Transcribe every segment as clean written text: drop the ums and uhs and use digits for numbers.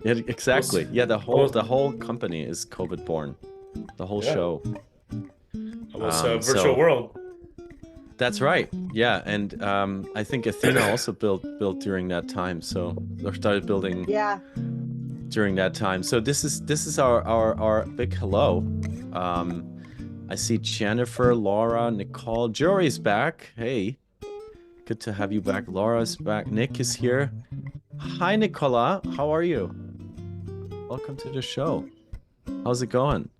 Yeah, exactly. Yeah, the whole company is COVID born. The whole show. Almost a virtual world. That's right. Yeah, and I think Athena also built during that time. So or started building. Yeah. During that time. So this is our big hello. I see Jennifer, Laura, Nicole, Jory's back. Hey, good to have you back. Laura's back. Nick is here. Hi, Nicola. How are you? Welcome to the show. How's it going?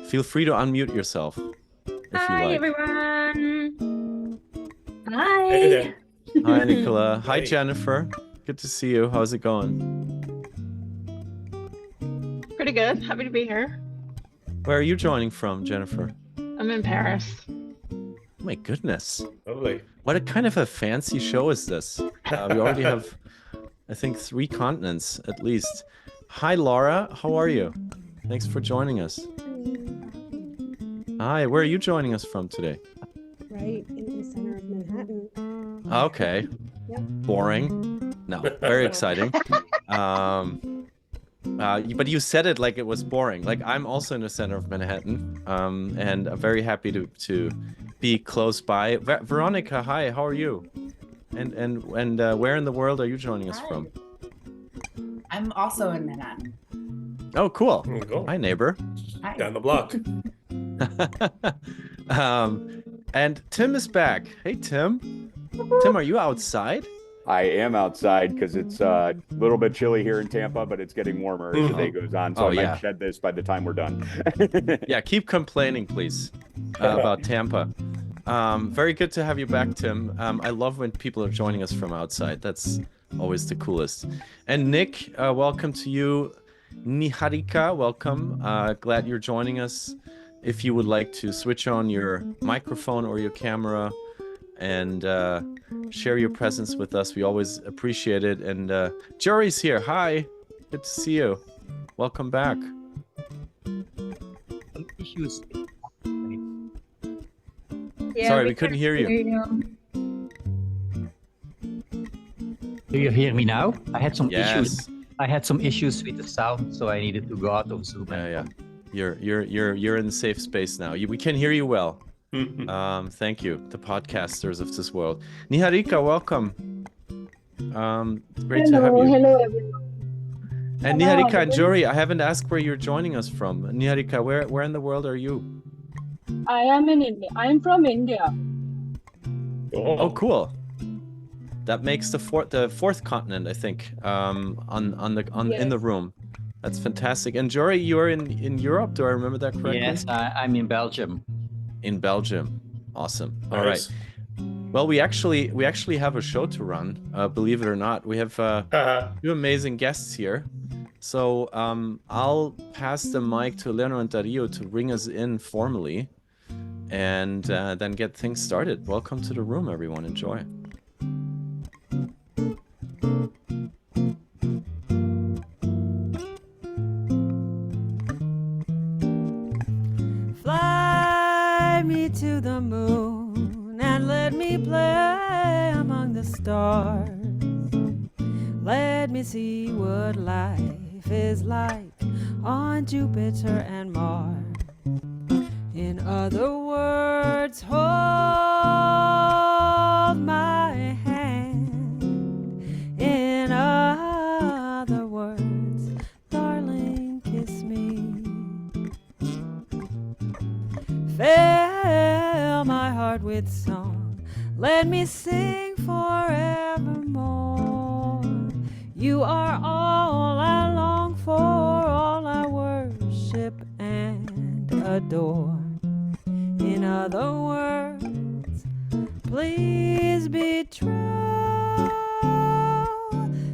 Feel free to unmute yourself if you like. Everyone. Hi. Hey there. Hi, Nicola. Hi, Hey. Jennifer. Good to see you. How's it going? Pretty good. Happy to be here. Where are you joining from, Jennifer? I'm in Paris. Oh my goodness. Lovely. What a kind of a fancy show is this? We already have, I think, 3 continents at least. Hi, Laura. How are you? Thanks for joining us. Hi, where are you joining us from today? Right in the center of Manhattan. Okay. Yep. Boring. No, very exciting. But you said it like it was boring. Like I'm also in the center of Manhattan, and I'm very happy to be close by. Veronica, hi. How are you? And where in the world are you joining us from? I'm also in Manhattan. Oh, cool. There you go. Hi, neighbor. Hi. Down the block. And Tim is back. Hey, Tim. Tim, are you outside? I am outside because it's a little bit chilly here in Tampa, but it's getting warmer as the day goes on. So I might shed this by the time we're done. Yeah, keep complaining, please, about Tampa. Very good to have you back, Tim. I love when people are joining us from outside. That's always the coolest. And Nick, welcome to you. Niharika, welcome. Glad you're joining us. If you would like to switch on your microphone or your camera and share your presence with us, we always appreciate it. And Jory's here. Hi, good to see you. Welcome back. Issues. Sorry, we couldn't hear you. Do you hear me now? I had some Yes. issues. I had some issues with the sound, so I needed to go out of Zoom. Yeah. You're in safe space now. We can hear you well. Thank you, the podcasters of this world. Niharika, welcome. Great to have you. Hello, everyone. And Hello, Niharika and everyone. Jory, I haven't asked where you're joining us from. Niharika, where in the world are you? I am in India. I am from India. Oh, cool. That makes the fourth continent, I think, in the room. That's fantastic. And Jory, you're in Europe. Do I remember that correctly? Yes, I'm in Belgium. In Belgium. Awesome. All Nice. right. Well, we actually have a show to run. Believe it or not, we have 2 amazing guests here. So I'll pass the mic to Leonor and Dario to bring us in formally, and then get things started. Welcome to the room, everyone. Enjoy. Fly me to the moon and let me play among the stars. Let me see what life is like on Jupiter and Mars. In other words, hold my hand. In other words, darling, kiss me. Fill my heart with song. Let me sing forevermore. You are all I long for, all I worship and adore. In other words, please be true.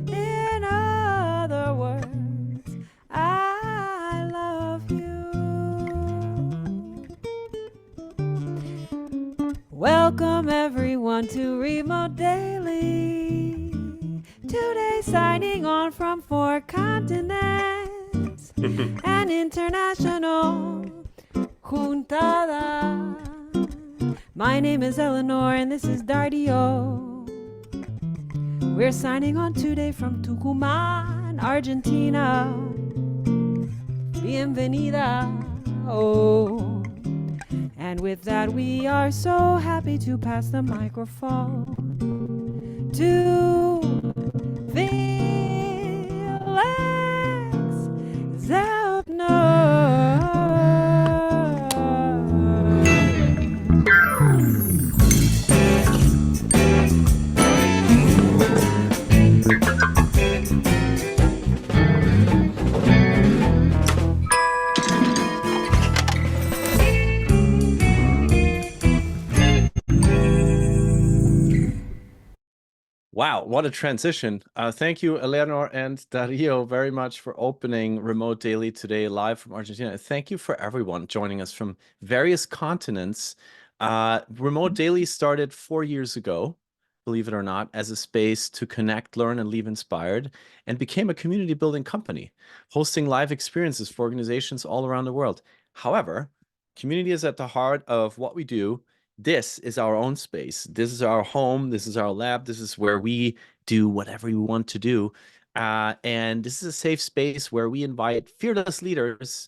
In other words, I love you. Welcome everyone to Remote Daily. Today signing on from 4 continents. An international juntada. My name is Eleanor and this is Dardio. We're signing on today from Tucumán, Argentina. Bienvenida. Oh. And with that, we are so happy to pass the microphone to Felix Zeltner. Wow, what a transition. Thank you, Eleanor and Dario, very much for opening Remote Daily today live from Argentina. Thank you for everyone joining us from various continents. Remote Daily started 4 years ago, believe it or not, as a space to connect, learn, and leave inspired, and became a community building company, hosting live experiences for organizations all around the world. However, community is at the heart of what we do. This is our own space. This is our home. This is our lab. This is where we do whatever we want to do. And this is a safe space where we invite fearless leaders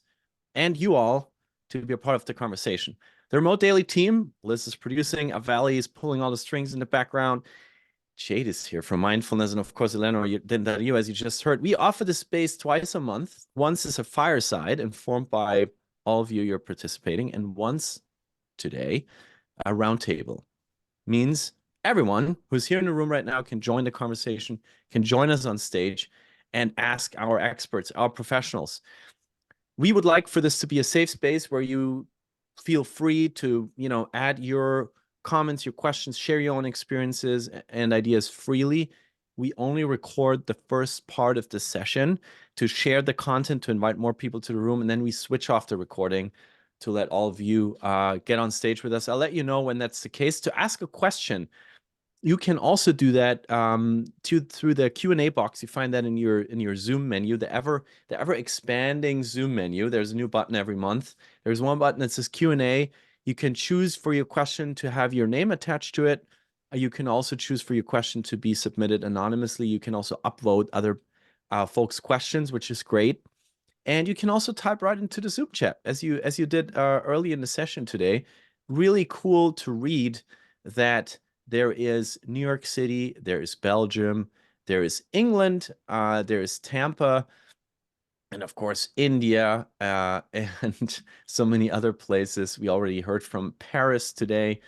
and you all to be a part of the conversation. The Remote Daily team, Liz is producing, Avali is pulling all the strings in the background. Jade is here from Mindfulness. And of course, Eleanor, you, as you just heard, we offer this space twice a month. Once is a fireside informed by all of you you're participating. And once today, a roundtable means everyone who's here in the room right now can join the conversation, can join us on stage and ask our experts, our professionals. We would like for this to be a safe space where you feel free to, add your comments, your questions, share your own experiences and ideas freely. We only record the first part of the session to share the content, to invite more people to the room, and then we switch off the recording to let all of you get on stage with us. I'll let you know when that's the case. To ask a question, you can also do that through the Q&A box. You find that in your Zoom menu, the ever expanding Zoom menu. There's a new button every month. There's one button that says Q&A. You can choose for your question to have your name attached to it. You can also choose for your question to be submitted anonymously. You can also upvote other folks' questions, which is great. And you can also type right into the Zoom chat, as you did early in the session today. Really cool to read that there is New York City, there is Belgium, there is England, there is Tampa, and of course India, and so many other places. We already heard from Paris today,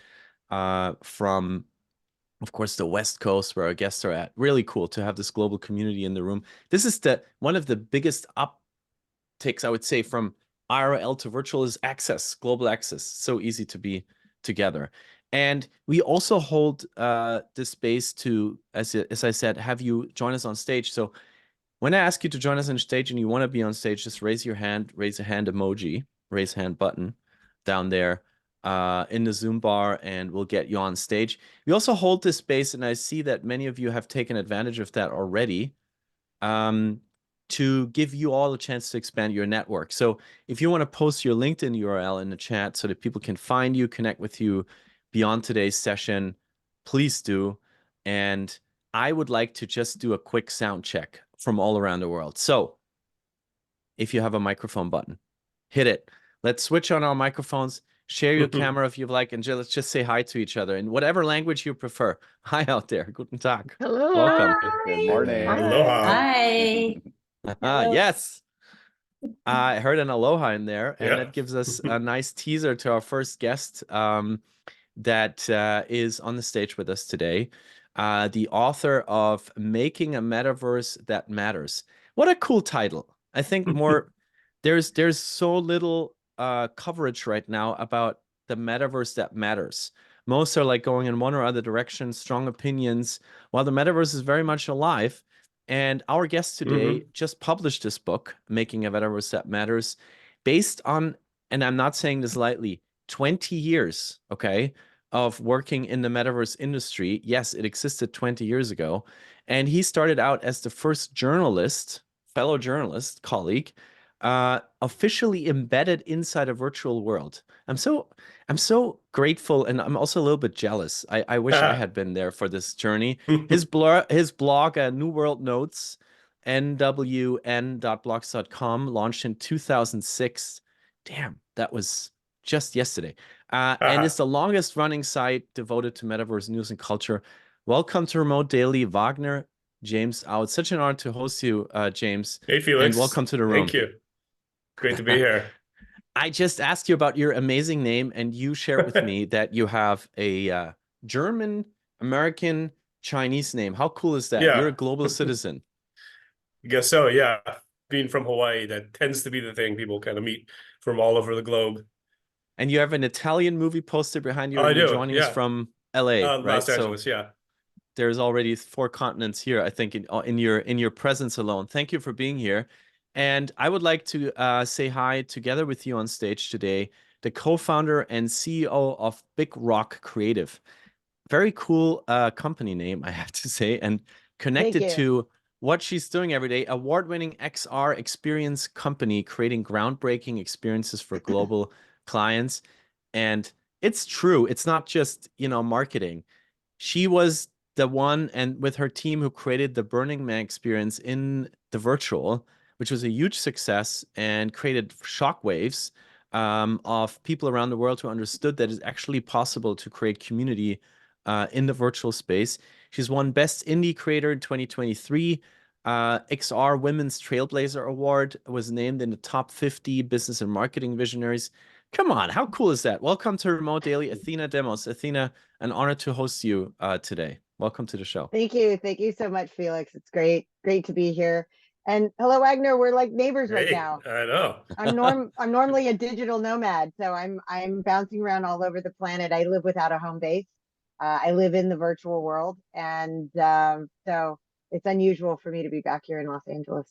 from, of course, the West Coast where our guests are at. Really cool to have this global community in the room. This is one of the biggest uptakes, I would say, from IRL to virtual is access, global access. So easy to be together. And we also hold this space to, as I said, have you join us on stage. So when I ask you to join us on stage and you want to be on stage, just raise your hand, raise a hand emoji, raise hand button down there in the Zoom bar, and we'll get you on stage. We also hold this space, and I see that many of you have taken advantage of that already, to give you all a chance to expand your network. So if you want to post your LinkedIn URL in the chat so that people can find you, connect with you beyond today's session, please do. And I would like to just do a quick sound check from all around the world. So if you have a microphone button, hit it. Let's switch on our microphones, share your camera if you like, and let's just say hi to each other in whatever language you prefer. Hi out there. Guten Tag. Hello. Welcome. Good morning. Aloha. Hi. Yes. I heard an aloha in there, and Yeah. that gives us a nice teaser to our first guest that is on the stage with us today. The author of Making a Metaverse That Matters. What a cool title. I think there's so little coverage right now about the metaverse that matters. Most are like going in one or other direction, strong opinions, while the metaverse is very much alive. And our guest today just published this book, Making a Metaverse That Matters, based on, and I'm not saying this lightly, 20 years, okay, of working in the metaverse industry. Yes, it existed 20 years ago. And he started out as the first journalist, fellow journalist, colleague, officially embedded inside a virtual world. I'm so grateful, and I'm also a little bit jealous. I wish I had been there for this journey. His blog, New World Notes, nwn.blogs.com, launched in 2006. Damn, that was just yesterday. And it's the longest running site devoted to metaverse news and culture. Welcome to Remote Daily, Wagner, James Out. Such an honor to host you, James. Hey, Felix. And welcome to the room. Thank you. Great to be here. I just asked you about your amazing name, and you shared with me that you have a German, American, Chinese name. How cool is that? Yeah. You're a global citizen. I guess so, yeah. Being from Hawaii, that tends to be the thing. People kind of meet from all over the globe. And you have an Italian movie poster behind you. Oh, and I you're do, joining yeah. us from LA, right? Los Angeles, yeah. There's already 4 continents here, I think, in your presence alone. Thank you for being here. And I would like to say hi together with you on stage today, the co-founder and CEO of Big Rock Creative. Very cool company name, I have to say, and connected to what she's doing every day. Award-winning XR experience company creating groundbreaking experiences for global clients. And it's true. It's not just, marketing. She was the one, and with her team, who created the Burning Man experience in the virtual, which was a huge success and created shockwaves of people around the world who understood that it's actually possible to create community in the virtual space. She's won Best Indie Creator in 2023. XR Women's Trailblazer Award, was named in the top 50 business and marketing visionaries. Come on, how cool is that? Welcome to Remote Daily, Athena Demos. Athena, an honor to host you today. Welcome to the show. Thank you. Thank you so much, Felix. It's great to be here. And hello, Wagner. We're like neighbors right now. I know. I'm normally a digital nomad, so I'm bouncing around all over the planet. I live without a home base. I live in the virtual world, and so it's unusual for me to be back here in Los Angeles.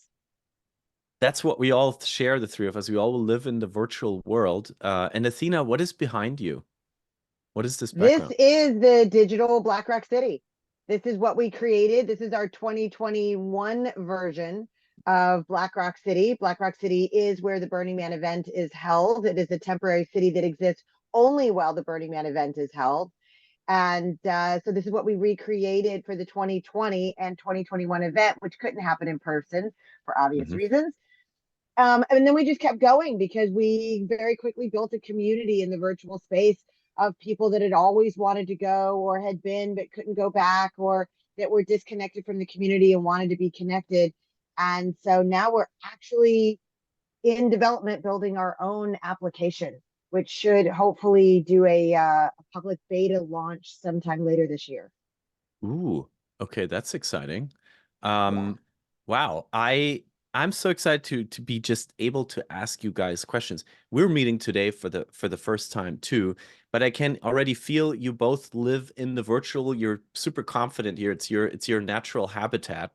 That's what we all share, the three of us. We all live in the virtual world. And Athena, what is behind you? What is this background? This is the digital Black Rock City. This is what we created. This is our 2021 version of Black Rock City. Black Rock City is where the Burning Man event is held. It is a temporary city that exists only while the Burning Man event is held. And so this is what we recreated for the 2020 and 2021 event, which couldn't happen in person for obvious reasons. And then we just kept going because we very quickly built a community in the virtual space of people that had always wanted to go or had been but couldn't go back, or that were disconnected from the community and wanted to be connected. And so now we're actually in development building our own application, which should hopefully do a public beta launch sometime later this year. Ooh, okay, that's exciting. Wow, I'm so excited to be just able to ask you guys questions. We're meeting today for the first time too, but I can already feel you both live in the virtual. You're super confident here. It's your natural habitat.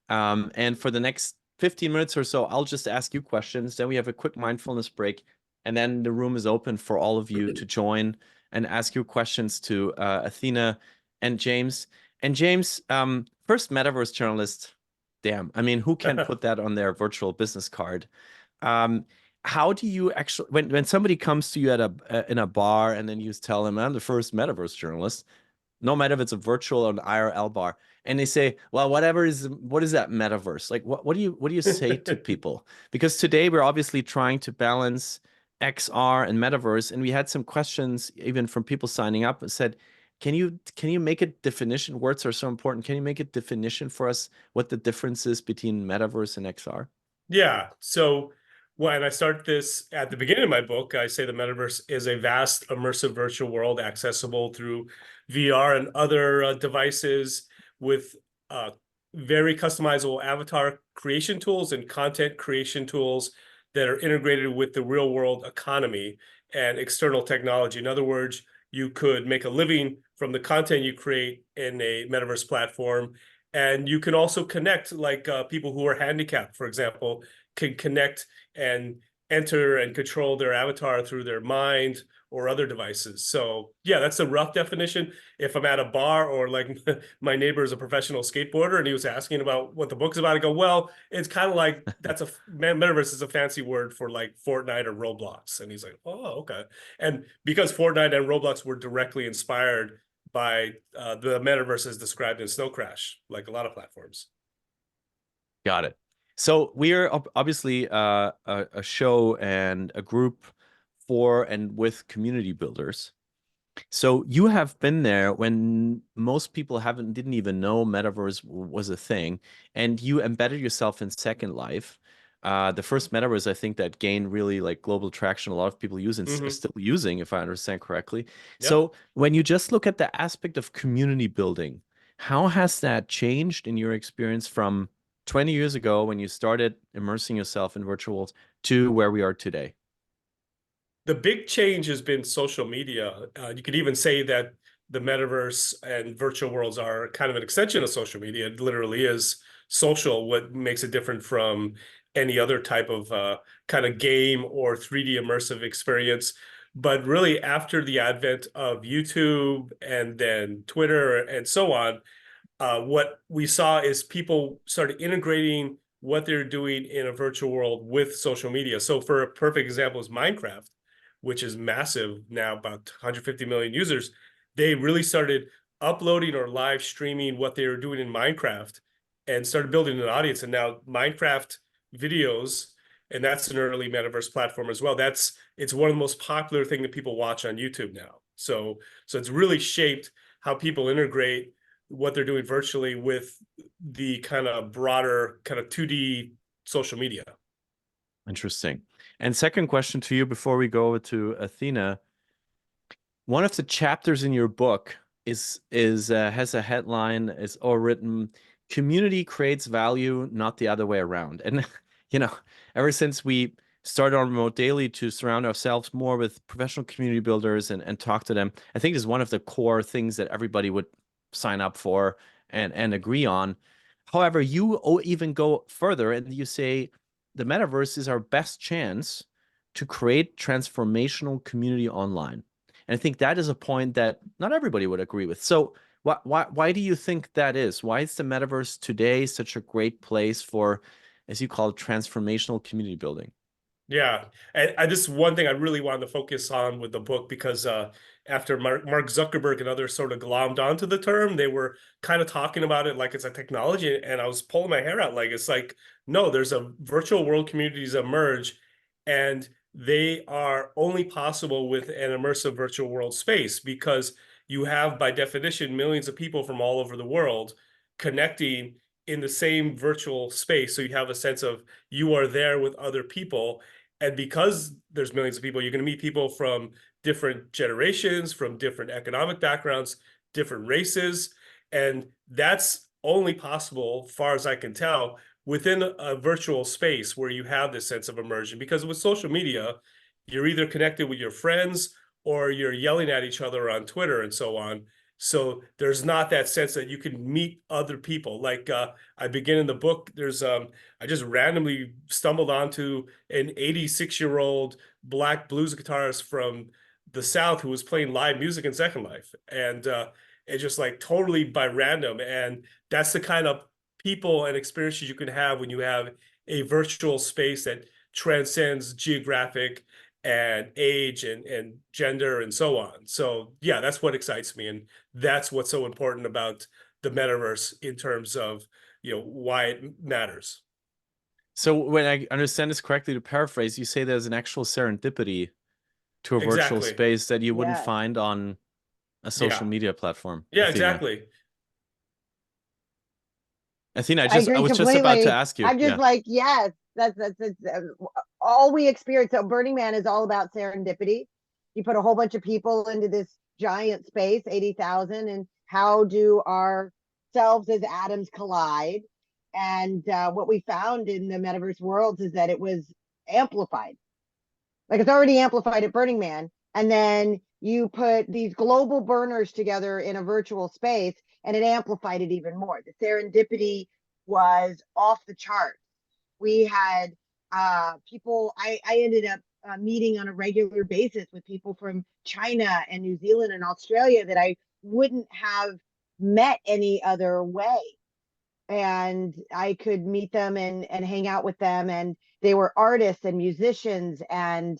And for the next 15 minutes or so, I'll just ask you questions. Then we have a quick mindfulness break, and then the room is open for all of you to join and ask your questions to Athena and James. And James, first metaverse journalist. Damn, I mean, who can put that on their virtual business card? How do you actually, when somebody comes to you at in a bar and then you tell them, I'm the first metaverse journalist, no matter if it's a virtual or an IRL bar, and they say, well, what is that metaverse? Like, what do you say to people? Because today we're obviously trying to balance XR and metaverse, and we had some questions even from people signing up and said, can you make a definition? Words are so important. Can you make a definition for us what the difference is between metaverse and XR? Yeah. So when I start this at the beginning of my book, I say the metaverse is a vast, immersive virtual world accessible through VR and other devices with very customizable avatar creation tools and content creation tools that are integrated with the real world economy and external technology. In other words, you could make a living from the content you create in a metaverse platform. And you can also connect, like people who are handicapped, for example, can connect and enter and control their avatar through their mind or other devices. So yeah, that's a rough definition. If I'm at a bar, or like my neighbor is a professional skateboarder and he was asking about what the book's about, I go, well, it's kind of like that's a metaverse is a fancy word for like Fortnite or Roblox. And he's like, oh, okay. And because Fortnite and Roblox were directly inspired by the metaverse as described in Snow Crash, like a lot of platforms. Got it. So we are obviously a show and a group for and with community builders. So you have been there when most people didn't even know Metaverse was a thing, and you embedded yourself in Second Life. The first Metaverse, I think, that gained really like global traction. A lot of people use and are still using, if I understand correctly. Yep. So when you just look at the aspect of community building, how has that changed in your experience from 20 years ago when you started immersing yourself in virtual worlds to where we are today? The big change has been social media. You could even say that the metaverse and virtual worlds are kind of an extension of social media. It literally is social, what makes it different from any other type of kind of game or 3D immersive experience. But really, after the advent of YouTube and then Twitter and so on, what we saw is people started integrating what they're doing in a virtual world with social media. So for a perfect example is Minecraft, which is massive now, about 150 million users. They really started uploading or live streaming what they were doing in Minecraft and started building an audience. And now Minecraft videos, and that's an early metaverse platform as well. It's one of the most popular thing that people watch on YouTube now. So it's really shaped how people integrate what they're doing virtually with the kind of broader kind of 2D social media. Interesting. And second question to you before we go over to Athena. One of the chapters in your book has a headline, is all written, "Community creates value, not the other way around." And ever since we started on Remote Daily to surround ourselves more with professional community builders and talk to them, I think is one of the core things that everybody would sign up for and agree on. However, you even go further and you say the metaverse is our best chance to create transformational community online. And I think that is a point that not everybody would agree with. So why do you think that is? Why is the metaverse today such a great place for, as you call it, transformational community building? Yeah, and this is one thing I really wanted to focus on with the book, because after Mark Zuckerberg and others sort of glommed onto the term, they were kind of talking about it like it's a technology, and I was pulling my hair out. Like, it's like, no, there's a virtual world communities emerge, and they are only possible with an immersive virtual world space, because you have, by definition, millions of people from all over the world connecting in the same virtual space. So you have a sense of you are there with other people. And because there's millions of people, you're going to meet people from different generations, from different economic backgrounds, different races. And that's only possible, far as I can tell, within a virtual space where you have this sense of immersion. Because with social media, you're either connected with your friends or you're yelling at each other on Twitter and so on. So there's not that sense that you can meet other people. Like I begin in the book, there's I just randomly stumbled onto an 86-year-old black blues guitarist from the South who was playing live music in Second Life. And it's just like totally by random. And that's the kind of people and experiences you can have when you have a virtual space that transcends geographic and age and gender and so on. So yeah, that's what excites me. And that's what's so important about the metaverse in terms of, why it matters. So when I understand this correctly, to paraphrase, you say there's an actual serendipity to a virtual Exactly. space that you wouldn't Yes. find on a social media platform. Yeah, Athena. exactly. Athena, I agree I was just about to completely. ask you. I'm just Yeah. like, yes, that's all we experience. So Burning Man is all about serendipity. You put a whole bunch of people into this giant space, 80,000, and how do our selves as atoms collide? And what we found in the metaverse worlds is that it was amplified. Like, it's already amplified at Burning Man. And then you put these global burners together in a virtual space, and it amplified it even more. The serendipity was off the charts. We had people, I ended up meeting on a regular basis with people from China and New Zealand and Australia that I wouldn't have met any other way. And I could meet them and hang out with them. And they were artists and musicians, and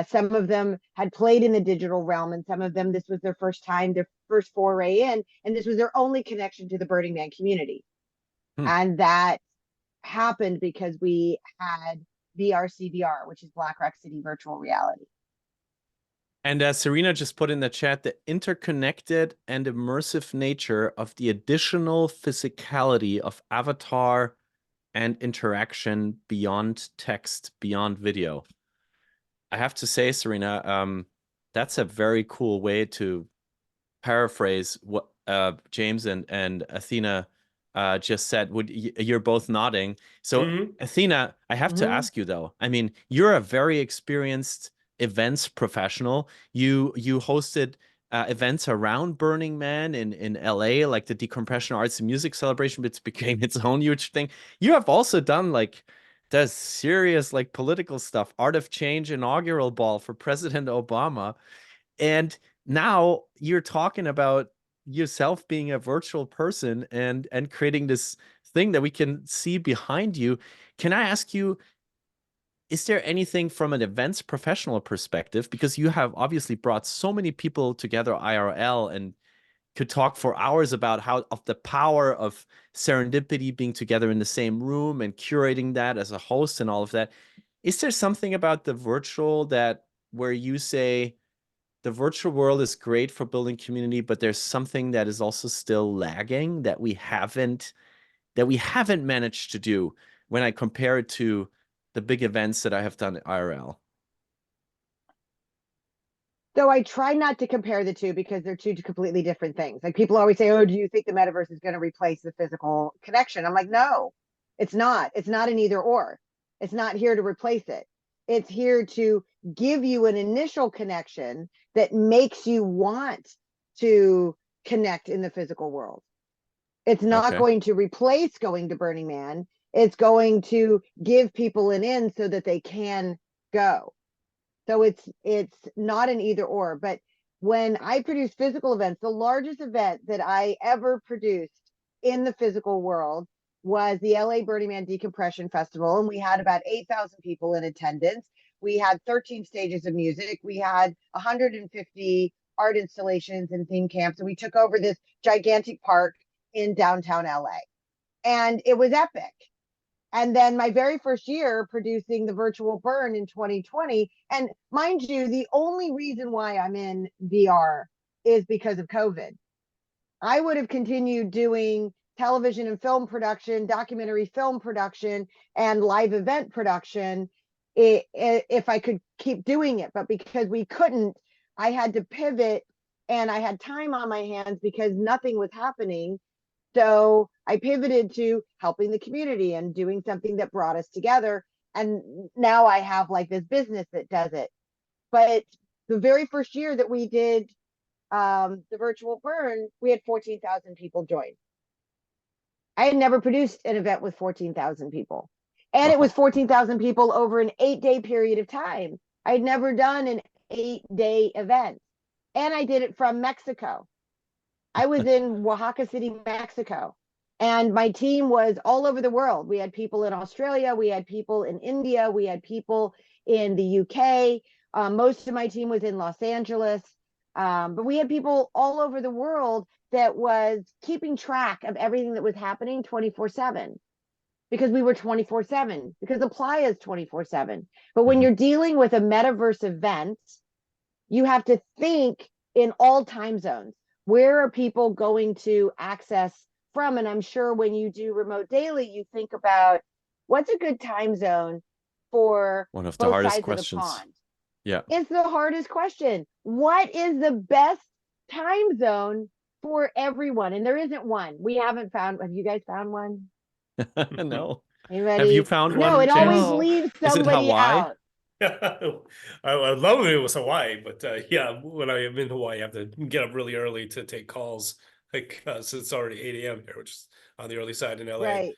some of them had played in the digital realm, and some of them, this was their first time, their first foray in, and this was their only connection to the Burning Man community. And that happened because we had VRCVR, which is Black Rock City virtual reality. And Serena just put in the chat the interconnected and immersive nature of the additional physicality of avatar and interaction beyond text, beyond video. I have to say, Serena, that's a very cool way to paraphrase what James and Athena just said. You're both nodding. So Athena, I have to ask you though, I mean, you're a very experienced events professional. You hosted events around Burning Man in LA, like the Decompression Arts and Music Celebration, which became its own huge thing. You have also done like the serious like political stuff, Art of Change inaugural ball for President Obama. And now you're talking about yourself being a virtual person and creating this thing that we can see behind you. Can I ask you, is there anything from an events professional perspective, because you have obviously brought so many people together IRL and could talk for hours about of the power of serendipity, being together in the same room and curating that as a host and all of that. Is there something about the virtual that where you say the virtual world is great for building community, but there's something that is also still lagging that we haven't managed to do when I compare it to the big events that I have done at IRL? So I try not to compare the two because they're two completely different things. Like people always say, oh, do you think the metaverse is going to replace the physical connection? I'm like, no, it's not. It's not an either or. It's not here to replace it. It's here to give you an initial connection that makes you want to connect in the physical world. It's not going to replace going to Burning Man. It's going to give people an in so that they can go. So it's not an either or. But when I produce physical events, the largest event that I ever produced in the physical world was the LA Burning Man Decompression Festival. And we had about 8,000 people in attendance. We had 13 stages of music. We had 150 art installations and theme camps. And we took over this gigantic park in downtown LA. And it was epic. And then my very first year producing the virtual burn in 2020. And mind you, the only reason why I'm in VR is because of COVID. I would have continued doing television and film production, documentary film production, and live event production if I could keep doing it. But because we couldn't, I had to pivot, and I had time on my hands because nothing was happening. So I pivoted to helping the community and doing something that brought us together. And now I have like this business that does it. But the very first year that we did the virtual burn, we had 14,000 people join. I had never produced an event with 14,000 people. And it was 14,000 people over an 8-day period of time. I had never done an 8-day event. And I did it from Mexico. I was in Oaxaca City, Mexico, and my team was all over the world. We had people in Australia, we had people in India, we had people in the UK. Most of my team was in Los Angeles, but we had people all over the world that was keeping track of everything that was happening 24/7, because we were 24/7, because the playa is 24/7. But when you're dealing with a metaverse event, you have to think in all time zones. Where are people going to access from? And I'm sure when you do remote daily, you think about what's a good time zone for one of the both hardest sides questions. of the pond. Yeah. It's the hardest question. What is the best time zone for everyone? And there isn't one. We haven't found. Have you guys found one? No. Anybody? Have you found one? No, it James? always leaves Is it somebody Hawaii? out. I love it. It was Hawaii, but yeah, when I am in Hawaii, I have to get up really early to take calls. Like so it's already 8 a.m. here, which is on the early side in LA. Right.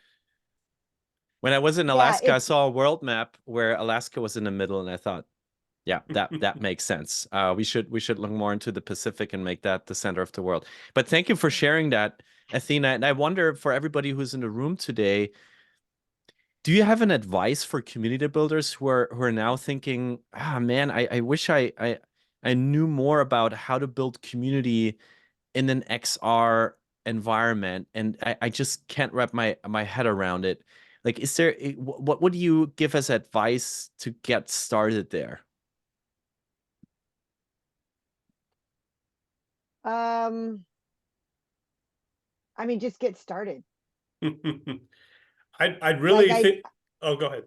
When I was in Alaska, I saw a world map where Alaska was in the middle, and I thought, Yeah, that makes sense. We should look more into the Pacific and make that the center of the world. But thank you for sharing that, Athena. And I wonder, for everybody who's in the room today, do you have an advice for community builders who are now thinking, ah man, I wish I knew more about how to build community in an XR environment, and I just can't wrap my head around it. Like, is there what would you give as advice to get started there? I mean, just get started. I'd really think. Oh, go ahead.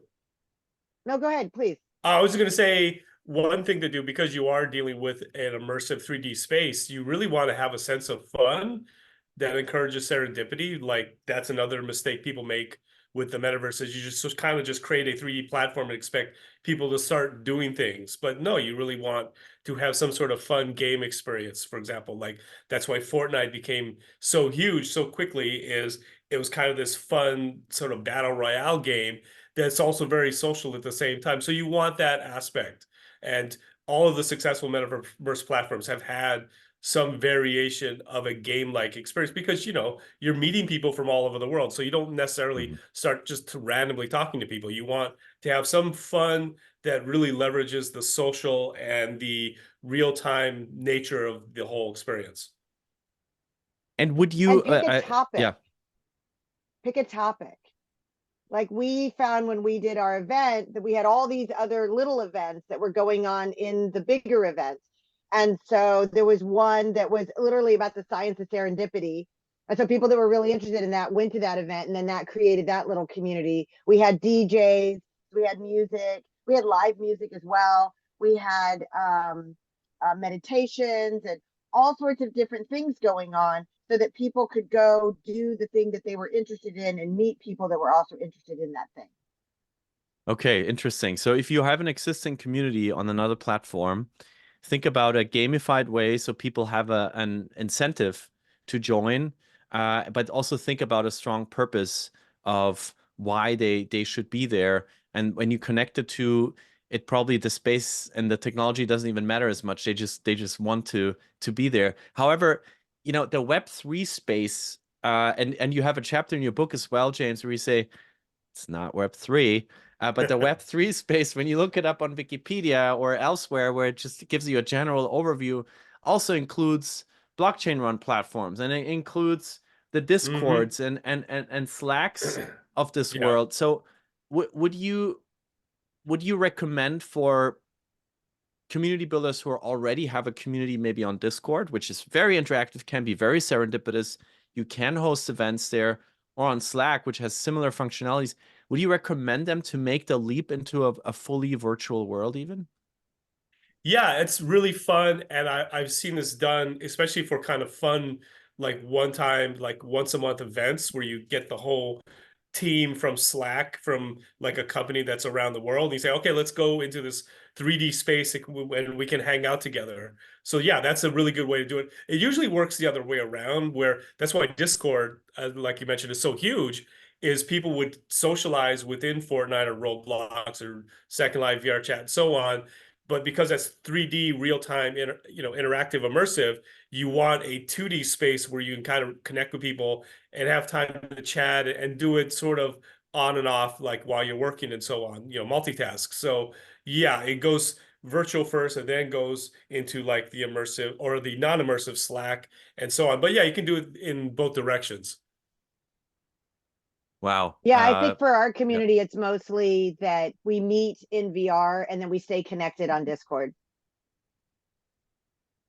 No, go ahead, please. I was going to say one thing to do, because you are dealing with an immersive 3D space, you really want to have a sense of fun that encourages serendipity. Like, that's another mistake people make with the metaverse, is you just kind of just create a 3D platform and expect people to start doing things. But no, you really want to have some sort of fun game experience. For example, like, that's why Fortnite became so huge so quickly, is it was kind of this fun sort of battle royale game that's also very social at the same time. So you want that aspect. And all of the successful metaverse platforms have had some variation of a game-like experience, because, you're meeting people from all over the world. So you don't necessarily start just randomly talking to people. You want to have some fun that really leverages the social and the real-time nature of the whole experience. And would you pick a topic? Yeah. Pick a topic. Like, we found when we did our event that we had all these other little events that were going on in the bigger events. And so there was one that was literally about the science of serendipity. And so people that were really interested in that went to that event, and then that created that little community. We had DJs, we had music, we had live music as well. We had meditations and all sorts of different things going on, so that people could go do the thing that they were interested in and meet people that were also interested in that thing. Okay, interesting. So if you have an existing community on another platform, think about a gamified way so people have an incentive to join, but also think about a strong purpose of why they should be there. And when you connect it to it, probably the space and the technology doesn't even matter as much. They just want to be there. However, the Web3 space, and you have a chapter in your book as well, James, where you say it's not Web3. But the Web3 space, when you look it up on Wikipedia or elsewhere, where it just gives you a general overview, also includes blockchain run platforms, and it includes the Discords and Slacks of this world. So would you recommend for community builders who already have a community, maybe on Discord, which is very interactive, can be very serendipitous, you can host events there, or on Slack, which has similar functionalities, would you recommend them to make the leap into a fully virtual world even? Yeah, it's really fun. And I've seen this done, especially for kind of fun, like one time, like once a month events where you get the whole team from Slack, from like a company that's around the world. And you say, okay, let's go into this 3D space and we can hang out together. So yeah, that's a really good way to do it. It usually works the other way around, where that's why Discord, like you mentioned, is so huge, is people would socialize within Fortnite or Roblox or Second Life, VR Chat, and so on. But because that's 3D real-time, interactive, immersive, you want a 2D space where you can kind of connect with people and have time to chat and do it sort of on and off, like while you're working and so on, multitask. So yeah, it goes virtual first and then goes into like the immersive or the non-immersive Slack and so on. But yeah, you can do it in both directions. Wow. Yeah, I think for our community, it's mostly that we meet in VR and then we stay connected on Discord.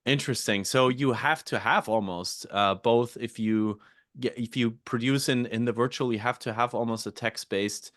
Interesting. So you have to have almost both. If you produce in the virtual, you have to have almost a text-based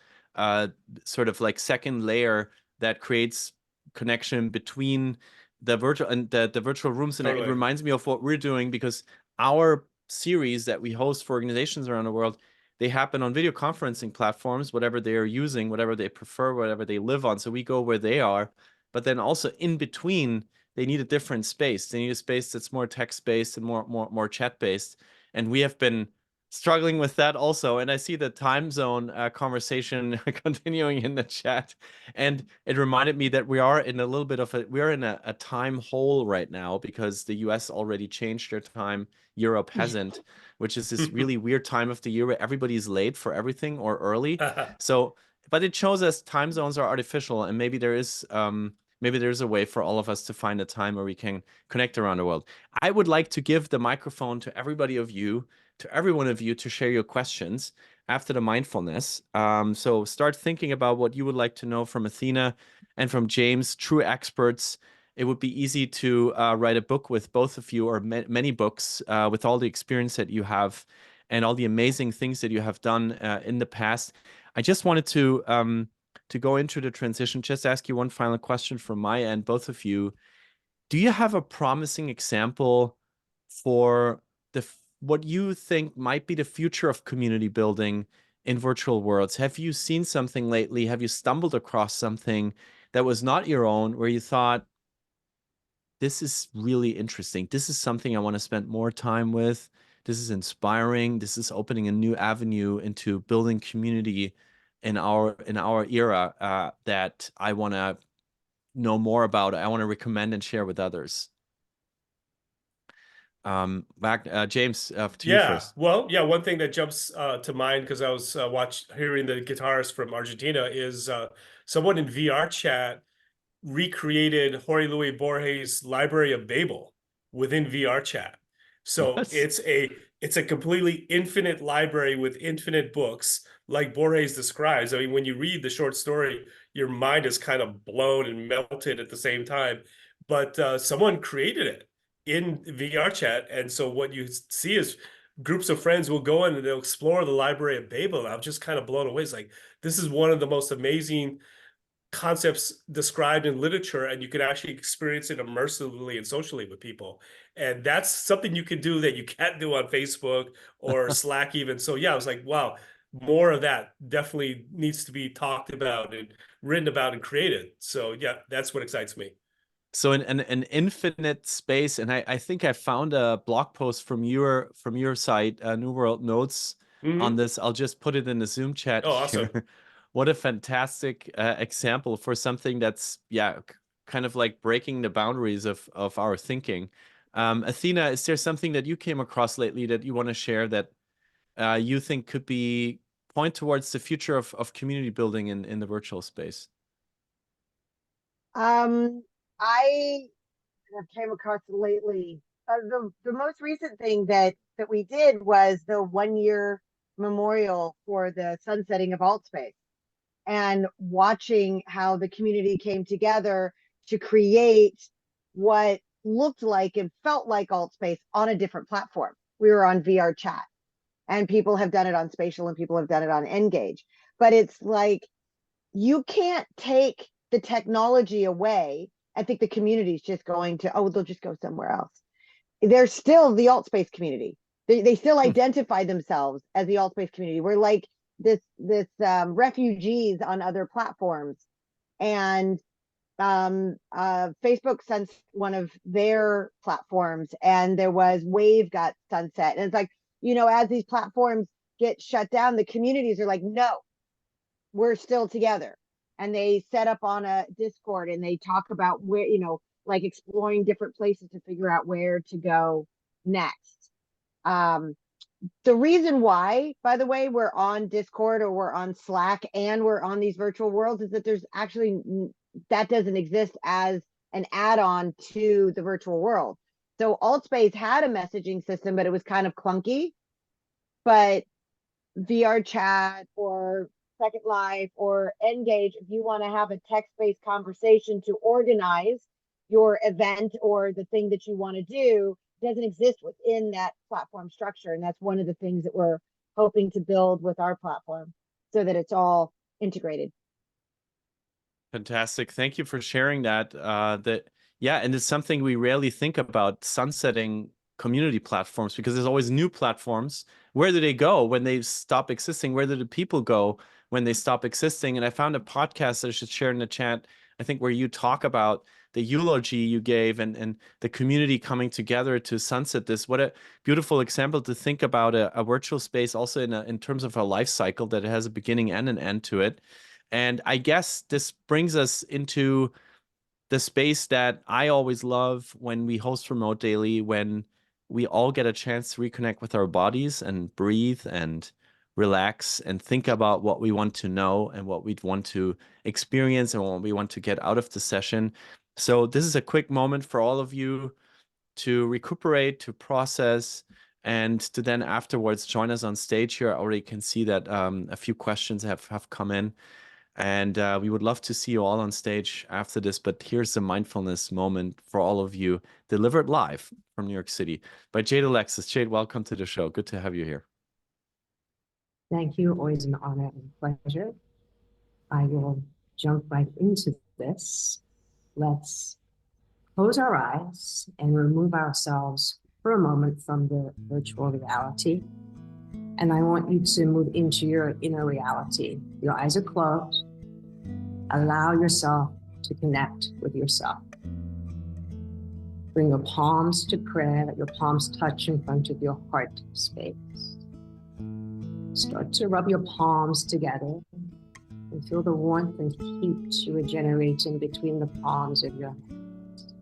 sort of like second layer that creates connection between the virtual and the virtual rooms. And it reminds me of what we're doing, because our series that we host for organizations around the world, they happen on video conferencing platforms, whatever they are using, whatever they prefer, whatever they live on. So we go where they are, but then also in between, they need a different space. They need a space that's more text-based and more chat-based. And we have been struggling with that also. And I see the time zone conversation continuing in the chat. And it reminded me that we are in a little bit of we're in a time hole right now because the US already changed their time. Europe hasn't, which is this really weird time of the year where everybody's late for everything or early. So, but it shows us time zones are artificial, and maybe there's a way for all of us to find a time where we can connect around the world. I would like to give the microphone to every one of you to share your questions after the mindfulness. So start thinking about what you would like to know from Athena and from James, true experts. It would be easy to write a book with both of you, or many books, with all the experience that you have and all the amazing things that you have done in the past. I just wanted to go into the transition, just ask you one final question from my end, both of you. Do you have a promising example for what you think might be the future of community building in virtual worlds? Have you seen something lately? Have you stumbled across something that was not your own, where you thought, this is really interesting. This is something I want to spend more time with. This is inspiring. This is opening a new avenue into building community in our era that I want to know more about. I want to recommend and share with others. James, to you first. Well, yeah, one thing that jumps to mind, because I was hearing the guitarist from Argentina, is someone in VR chat recreated Jorge Luis Borges' Library of Babel within VR chat. So What? it's a completely infinite library with infinite books, like Borges describes. I mean, when you read the short story, your mind is kind of blown and melted at the same time. But someone created it in VR chat, and so what you see is groups of friends will go in and they'll explore the Library of Babel. I'm just kind of blown away. It's like, this is one of the most amazing concepts described in literature, and you can actually experience it immersively and socially with people. And that's something you can do that you can't do on Facebook or Slack even. So yeah, I was like, wow, more of that definitely needs to be talked about and written about and created. So yeah, that's what excites me. So an infinite space, and I think I found a blog post from your site, New World Notes, on this. I'll just put it in the Zoom chat Oh, awesome. here. What a fantastic example for something that's kind of like breaking the boundaries of our thinking. Athena, is there something that you came across lately that you want to share that you think could be point towards the future of community building in the virtual space? I have came across lately. The most recent thing that we did was the 1 year memorial for the sunsetting of AltSpace, and watching how the community came together to create what looked like and felt like AltSpace on a different platform. We were on VR chat, and people have done it on Spatial, and people have done it on Engage. But it's like, you can't take the technology away. I think the community is just going to, they'll just go somewhere else. They're still the AltSpace community. They still identify themselves as the AltSpace community. We're like this refugees on other platforms. And Facebook sent one of their platforms, and there was Wave got sunset. And it's like, as these platforms get shut down, the communities are like, no, we're still together. And they set up on a Discord, and they talk about where, like exploring different places to figure out where to go next. The reason why, by the way, we're on Discord or we're on Slack and we're on these virtual worlds is that there's actually, that doesn't exist as an add-on to the virtual world. So AltSpace had a messaging system, but it was kind of clunky. But VR chat or Second Life or Engage, if you want to have a text-based conversation to organize your event or the thing that you want to do, doesn't exist within that platform structure. And that's one of the things that we're hoping to build with our platform, so that it's all integrated. Fantastic. Thank you for sharing that. And it's something we rarely think about, sunsetting community platforms, because there's always new platforms. Where do they go when they stop existing? Where do the people go when they stop existing? And I found a podcast that I should share in the chat, I think, where you talk about the eulogy you gave and the community coming together to sunset this. What a beautiful example to think about a virtual space also in terms of a life cycle, that it has a beginning and an end to it. And I guess this brings us into the space that I always love when we host Remote Daily, when we all get a chance to reconnect with our bodies and breathe and relax and think about what we want to know and what we'd want to experience and what we want to get out of the session. So this is a quick moment for all of you to recuperate, to process, and to then afterwards join us on stage here. I already can see that a few questions have come in. And we would love to see you all on stage after this, but here's a mindfulness moment for all of you, delivered live from New York City by Jade Alexis. Jade, welcome to the show. Good to have you here. Thank you. Always an honor and pleasure. I will jump right into this. Let's close our eyes and remove ourselves for a moment from the virtual reality. And I want you to move into your inner reality. Your eyes are closed. Allow yourself to connect with yourself. Bring your palms to prayer, let your palms touch in front of your heart space. Start to rub your palms together and feel the warmth and heat regenerating between the palms of your hands.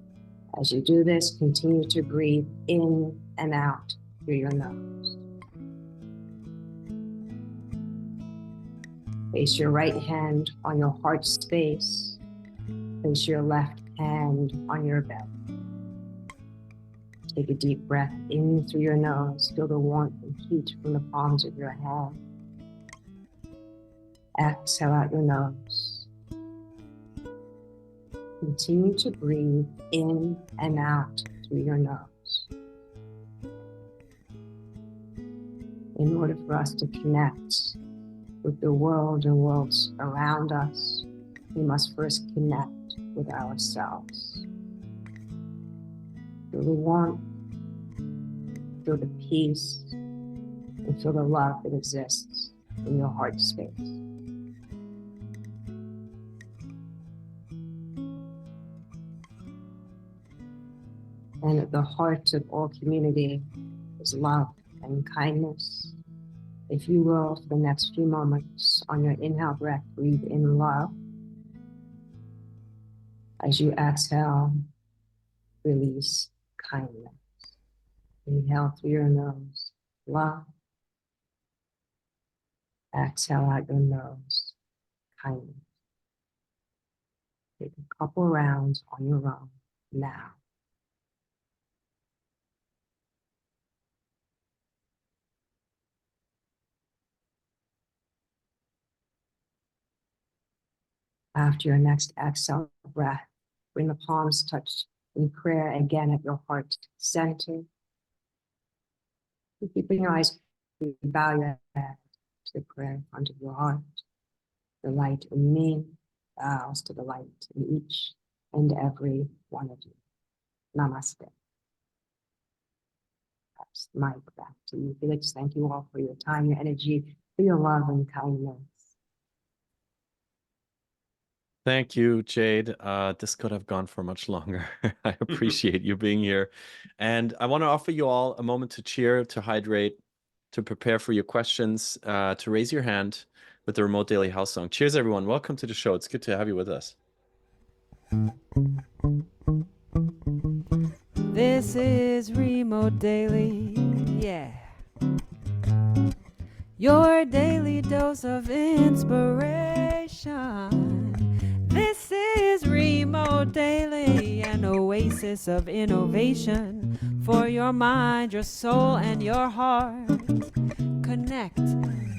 As you do this, continue to breathe in and out through your nose. Place your right hand on your heart space. Place your left hand on your belly. Take a deep breath in through your nose. Feel the warmth and heat from the palms of your hand. Exhale out your nose. Continue to breathe in and out through your nose. In order for us to connect with the world and worlds around us, we must first connect with ourselves. Feel the warmth, feel the peace, and feel the love that exists in your heart space. And at the heart of all community is love and kindness. If you will, for the next few moments, on your inhale breath, breathe in love. As you exhale, release kindness. Inhale through your nose, love. Exhale out your nose, kindness. Take a couple rounds on your own now. After your next exhale breath, bring the palms touched in prayer again at your heart center. Keeping your eyes, bow your head to the prayer in front of your heart. The light in me bows to the light in each and every one of you. Namaste. Pass the mic back to you, Felix. Thank you all for your time, your energy, for your love and kindness. Thank you, Jade. This could have gone for much longer. I appreciate you being here. And I want to offer you all a moment to cheer, to hydrate, to prepare for your questions, to raise your hand with the Remote Daily House Song. Cheers, everyone. Welcome to the show. It's good to have you with us. This is Remote Daily, yeah. Your daily dose of inspiration. This is Remote Daily, an oasis of innovation for your mind, your soul, and your heart. Connect,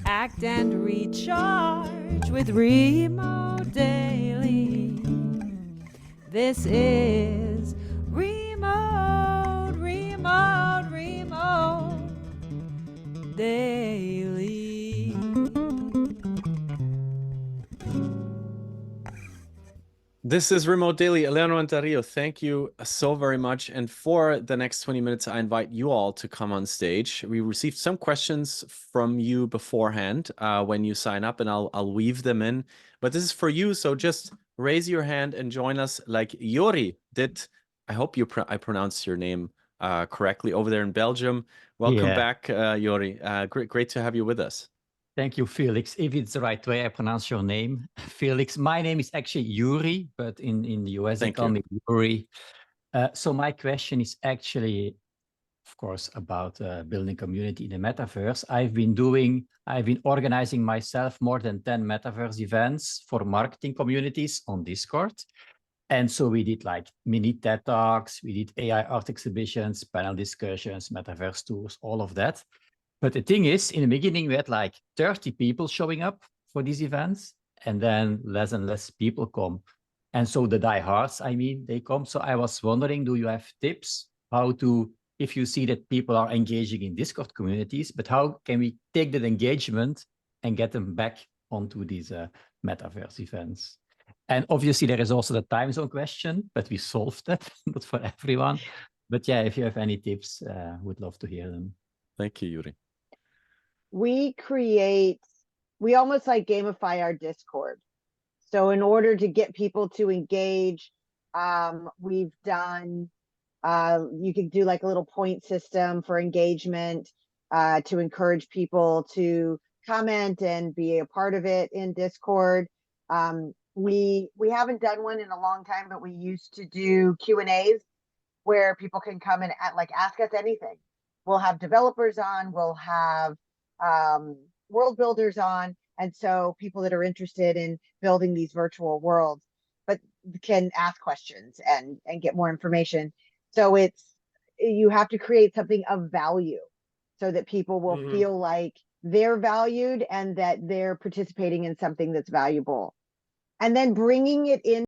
act, and recharge with Remote Daily. This is Remote Daily. This is Remote Daily. Eleanor and Dario, thank you so very much. And for the next 20 minutes, I invite you all to come on stage. We received some questions from you beforehand when you sign up, and I'll weave them in. But this is for you, so just raise your hand and join us like Yuri did. I hope I pronounced your name correctly over there in Belgium. Welcome back, Yuri. Great to have you with us. Thank you, Felix. If it's the right way I pronounce your name, Felix. My name is actually Yuri, but in the US they call me Yuri. So my question is actually, of course, about building community in the metaverse. I've been organizing myself more than 10 metaverse events for marketing communities on Discord. And so we did like mini TED Talks, we did AI art exhibitions, panel discussions, metaverse tours, all of that. But the thing is, in the beginning, we had like 30 people showing up for these events, and then less and less people come. And so the diehards, I mean, they come. So I was wondering, do you have tips how to, if you see that people are engaging in Discord communities, but how can we take that engagement and get them back onto these metaverse events? And obviously there is also the time zone question, but we solved that, not for everyone. But yeah, if you have any tips, would love to hear them. Thank you, Yuri. We almost like gamify our Discord. So in order to get people to engage, we've done, you can do like a little point system for engagement, to encourage people to comment and be a part of it in Discord. We haven't done one in a long time, but we used to do Q&As where people can come and ask us anything. We'll have developers on, we'll have world builders on, and so people that are interested in building these virtual worlds, but can ask questions and get more information. So you have to create something of value so that people will feel like they're valued and that they're participating in something that's valuable. And then bringing it in